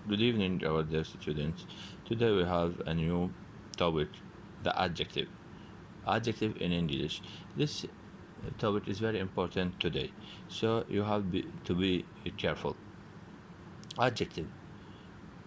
Good evening, our dear students. Today we have a new topic, the adjective. Adjective in English. This topic is very important today, so you have to be careful. Adjective.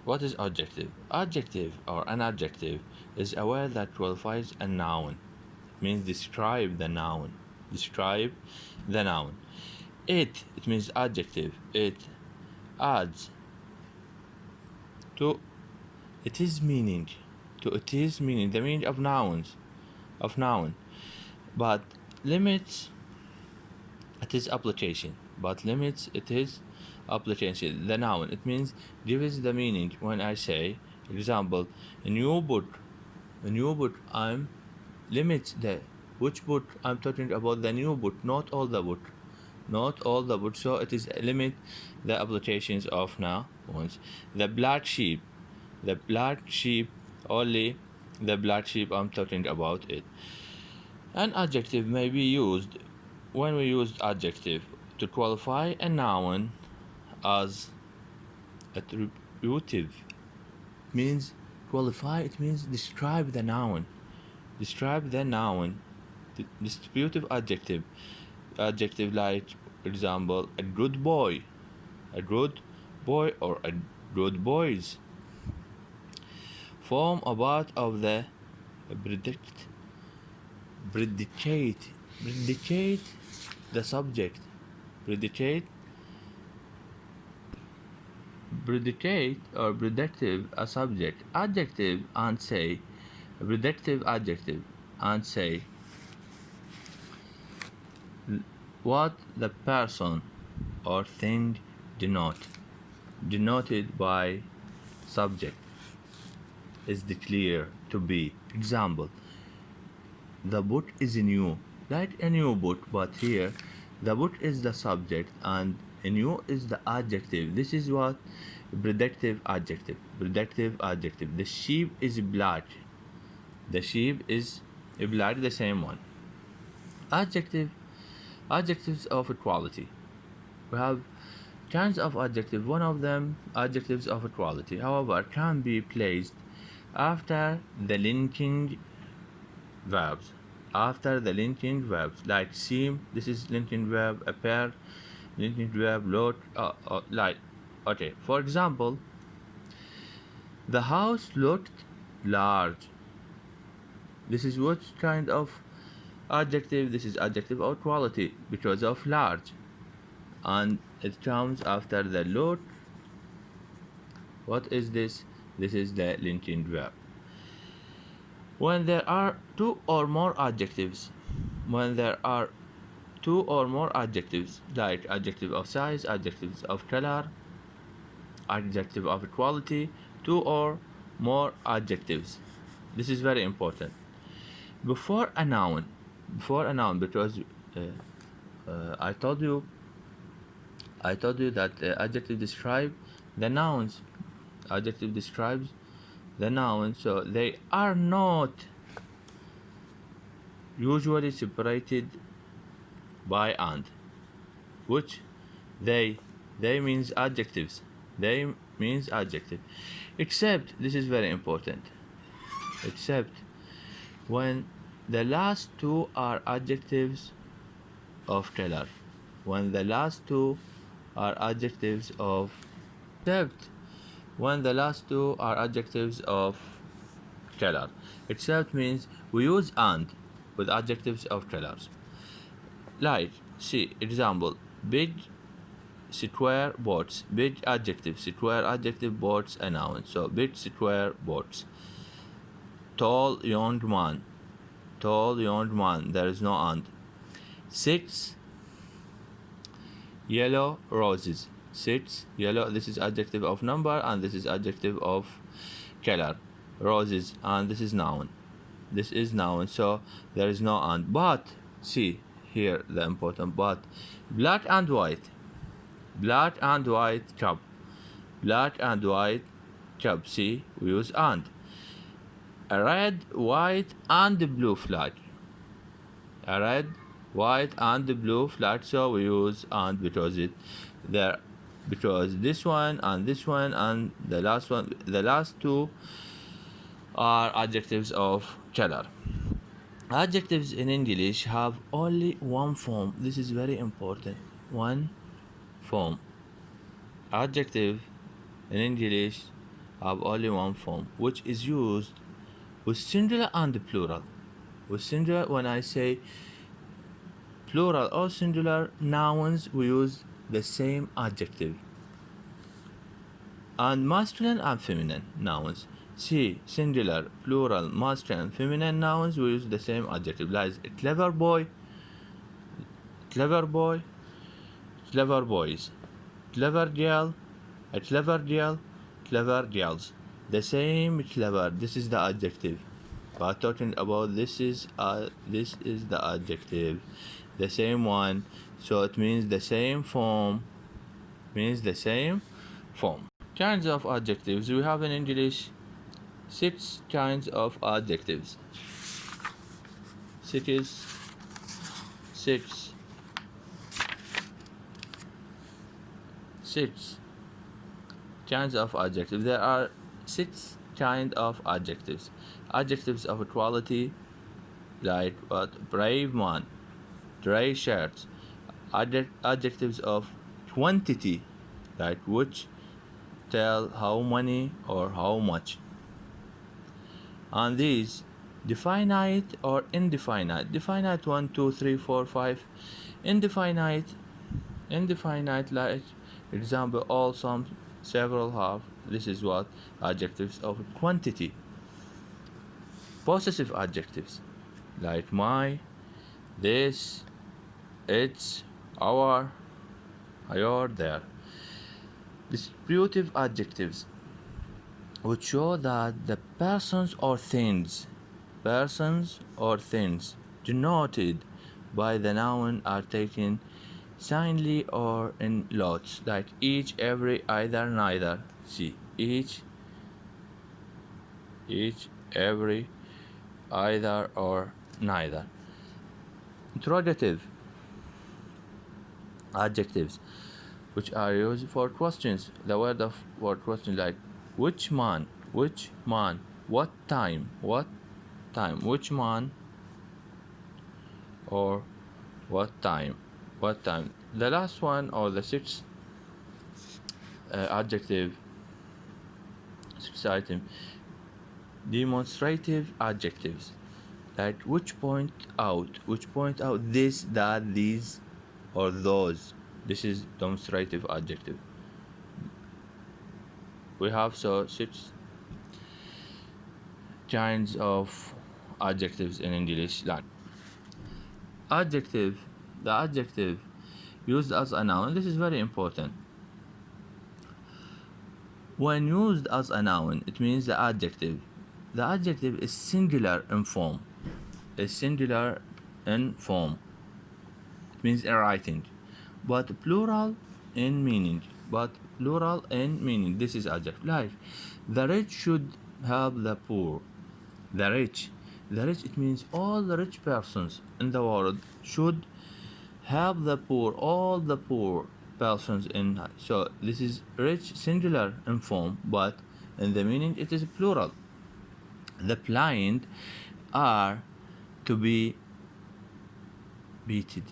What is adjective? Adjective or an adjective is a word that qualifies a noun. It means describe the noun. Describe the noun. It means adjective. It adds to it is meaning the meaning of noun, but limits it is application, the noun. It means gives the meaning. When I say example, a new book, I'm limits the which book I'm talking about, the new book, not all the book, so it is limit the applications of nouns. The black sheep, only the black sheep I'm talking about it. An adjective may be used when we use adjective to qualify a noun as attributive. Means qualify, it means describe the noun. Distributive adjective like, for example, a good boy, or a good boys, form a part of the predicate, the subject, predicate or predictive a subject. Adjective and say, predictive adjective and say what the person or thing denoted by subject is declared to be. Example, the book is new, like a new book, but here the book is the subject and a new is the adjective. This is what predictive adjective. The sheep is black, the same one. Adjectives of equality. We have kinds of adjectives. One of them, adjectives of equality, however, can be placed after the linking verbs. Like seem, this is linking verb. Appear, linking verb. Look, like. Okay, for example, the house looked large. This is what kind of adjective? This is adjective of quality because of large, and it comes after the look. What is this? This is the linking verb. When there are two or more adjectives, like adjective of size, adjectives of color, adjective of equality, two or more adjectives. This is very important. Before a noun, because I told you that adjective describe the nouns. Adjective describes the noun, so they are not usually separated by and, which they means adjectives. Except, this is very important, except when the last two are adjectives of color. Except when the last two are adjectives of color. Except means we use and with adjectives of colors. Like, see, example, big square boards, big adjective, square adjective, boards a noun. So big square boards. Tall young man, there is no and. 6 yellow roses. 6 yellow, this is adjective of number and this is adjective of color. Roses, and this is noun. So there is no and. But see here the important but. Black and white cup. See, we use and. A red, white, and blue flag. So we use and because there because this one and the last two are adjectives of color. Adjectives in English have only one form. This is very important. One form. Adjective in English have only one form, which is used with singular and plural. With singular, when I say plural or singular nouns, we use the same adjective. And masculine and feminine nouns. See, singular, plural, masculine, feminine nouns, we use the same adjective. Like clever boy, clever boy, clever boys, clever girl, a clever girl, clever girls. The same clever. This is the adjective. We are talking about this is the adjective, the same one. So it means the same form. Means the same form. Kinds of adjectives. We have in English 6 kinds of adjectives. Six, six, six kinds of adjectives. There are 6 kinds of adjectives. Adjectives of quality, like what? Brave man, gray shirt. Adjectives of quantity, like which tell how many or how much. And these definite or indefinite. Definite 1, 2, 3, 4, 5. Indefinite, like example, all, some, several, have. This is what adjectives of quantity. Possessive adjectives like my, this, its, our, your, their. Distributive adjectives, which show that the persons or things denoted by the noun are taken singly or in lots, like each, every, either, neither. See, each, every, either, or neither. Interrogative adjectives, which are used for questions. The word of for question, like which man, what time, which man, or what time. The last one, or the sixth adjective, sixth item, demonstrative adjectives, like which point out this, that, these, or those. This is demonstrative adjective. We have 6 kinds of adjectives in English. Like adjective, the adjective used as a noun. This is very important. When used as a noun, it means the adjective is singular in form. It means in writing, but plural in meaning. This is adjective. Like the rich should help the poor. The rich, it means all the rich persons in the world should help the poor, all the poor persons in. So this is rich, singular in form, but in the meaning it is plural. The blind are to be beaten.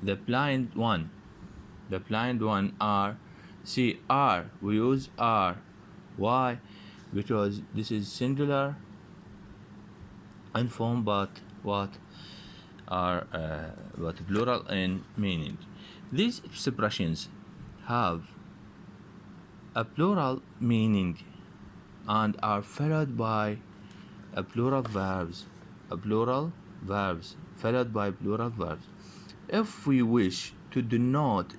The blind one are. See, are, we use are. Why? Because this is singular in form, but what are plural in meaning. These expressions have a plural meaning and are followed by a plural verbs. Followed by plural verbs. If we wish to denote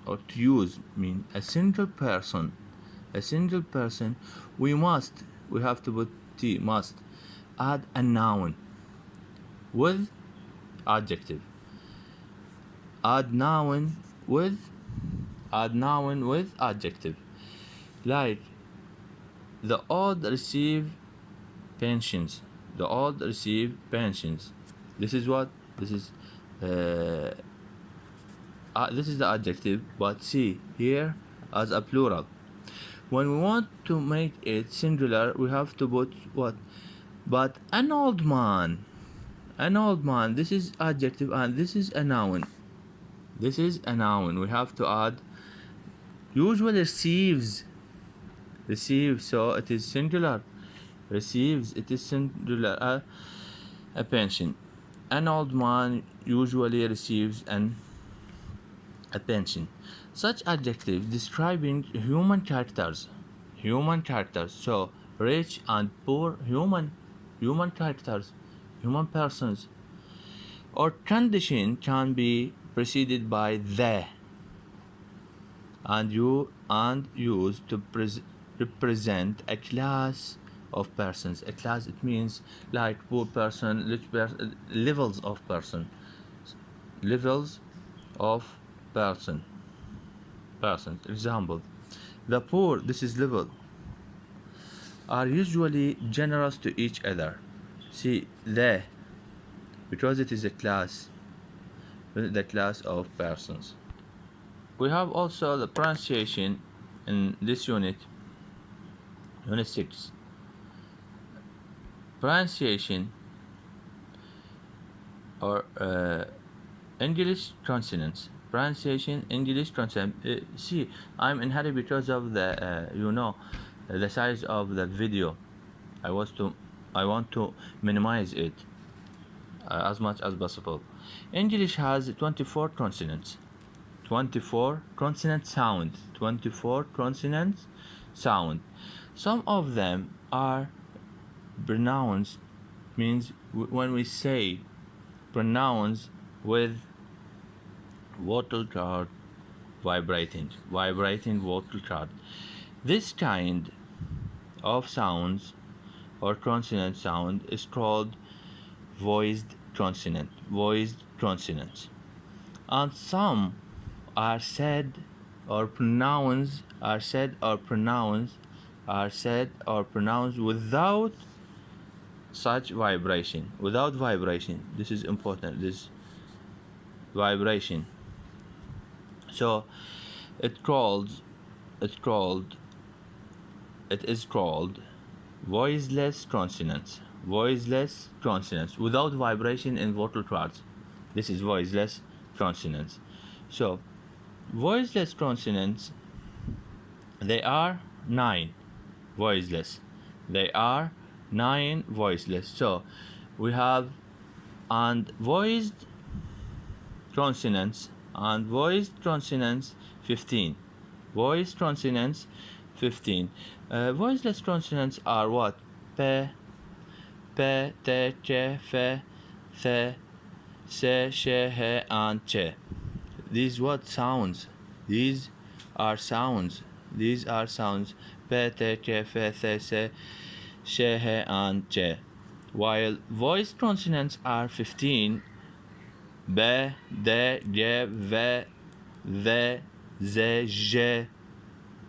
or to use a single person, we have to put T, must add a noun with adjective. Add noun with adjective. Like the old receive pensions. This is what? This is this is the adjective, but see here as a plural. When we want to make it singular, we have to put what? But an old man. An old man. This is adjective and this is a noun. This is a noun. We have to add usually receives. Receives, so it is singular. Receives, it is singular. A pension. An old man usually receives a pension. Such adjectives describing human characters. Human characters. So rich and poor human characters, human persons. Or condition can be preceded by the and used to represent a class of persons. A class, it means like poor person, rich person, levels of person, levels of persons. Example: the poor, this is level, are usually generous to each other. See the, because it is a class, the class of persons. We have also the pronunciation in this unit 6. Pronunciation or English consonants. Pronunciation English consonant. See, I'm in hurry because of the the size of the video. I want to minimize it as much as possible. English has 24 consonants. 24 consonant sound. 24 consonants sound. Some of them are pronounced, means when we say pronounce with vocal cord vibrating vocal cord. This kind of sounds or consonant sound is called voiced consonants. And some are said or pronounced without such vibration. This is important, this vibration. So it is called voiceless consonants without vibration in vocal cords. This is voiceless consonants. So voiceless consonants, they are 9 voiceless. So we have and voiced consonants 15. Voiced consonants 15. Voiceless consonants are what? P, T, Ch, F, Th, Se, She, He, and Che. These what sounds? These are sounds. P, T, Ch, F, Th, Se, She, He, and Che. While voiced consonants are 15. B, D, G, V, Z, J,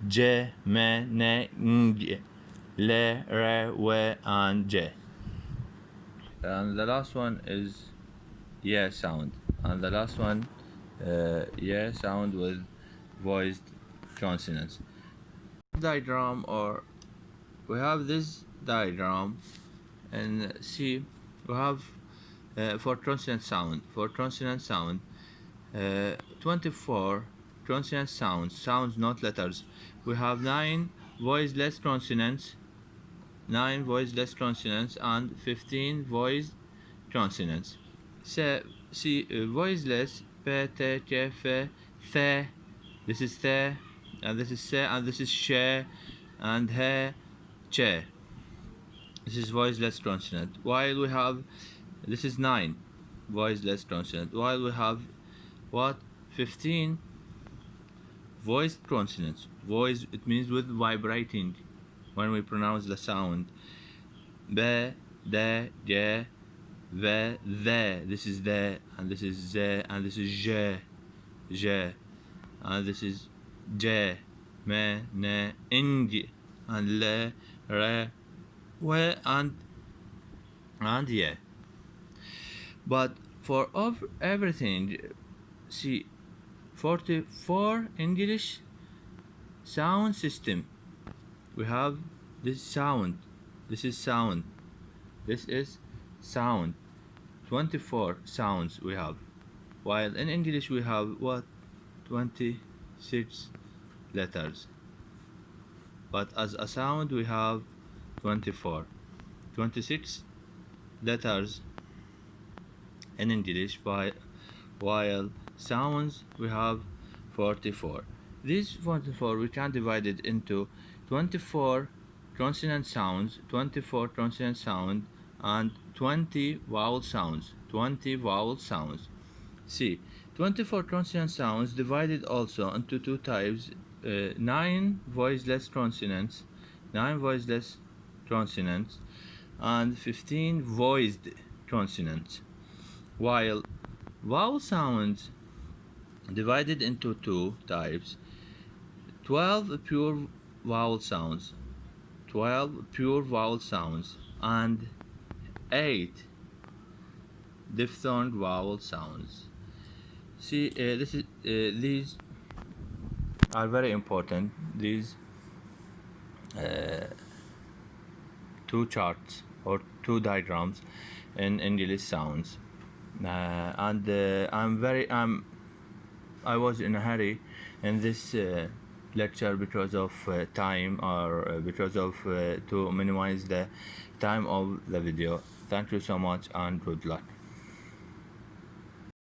J, M, N, Ng, L, R, W, and J. And the last one is yeah sound. And the last one, yeah sound with voiced consonants. Diagram, or we have this diagram, and see we have for consonant sound. 24 consonant sounds, not letters. We have 9 voiceless consonants, and 15 voiced consonants. So see voiceless P, T, Ch, F, Th. This is Th, and this is Se, and this is She, and He, Che. This is voiceless consonant. While we have, this is 9 voiceless consonant. While we have what? 15 voiced consonants. Voice, it means with vibrating when we pronounce the sound. B, D, J, V, the. This is the, and this is Z, and this is J, and this is J, M, N, Ng, and L, R, W, and yeah. But for everything. See, 44 English sound system. We have this sound. This is sound. This is sound. 24 sounds we have. While in English we have what? 26 letters. But as a sound we have 24. 26 letters in English, while sounds we have 44. These 44 we can divide it into 24 consonant sounds, 24 consonant sounds, and 20 vowel sounds. 20 vowel sounds. See, 24 consonant sounds divided also into two types: 9 voiceless consonants, 9 voiceless consonants, and 15 voiced consonants. While vowel sounds divided into two types: 12 pure vowel sounds, 12 pure vowel sounds, and 8 diphthong vowel sounds. See, these are very important. These two charts or two diagrams in English sounds, and I was in a hurry in this lecture because of time, or because of to minimize the time of the video. Thank you so much and good luck.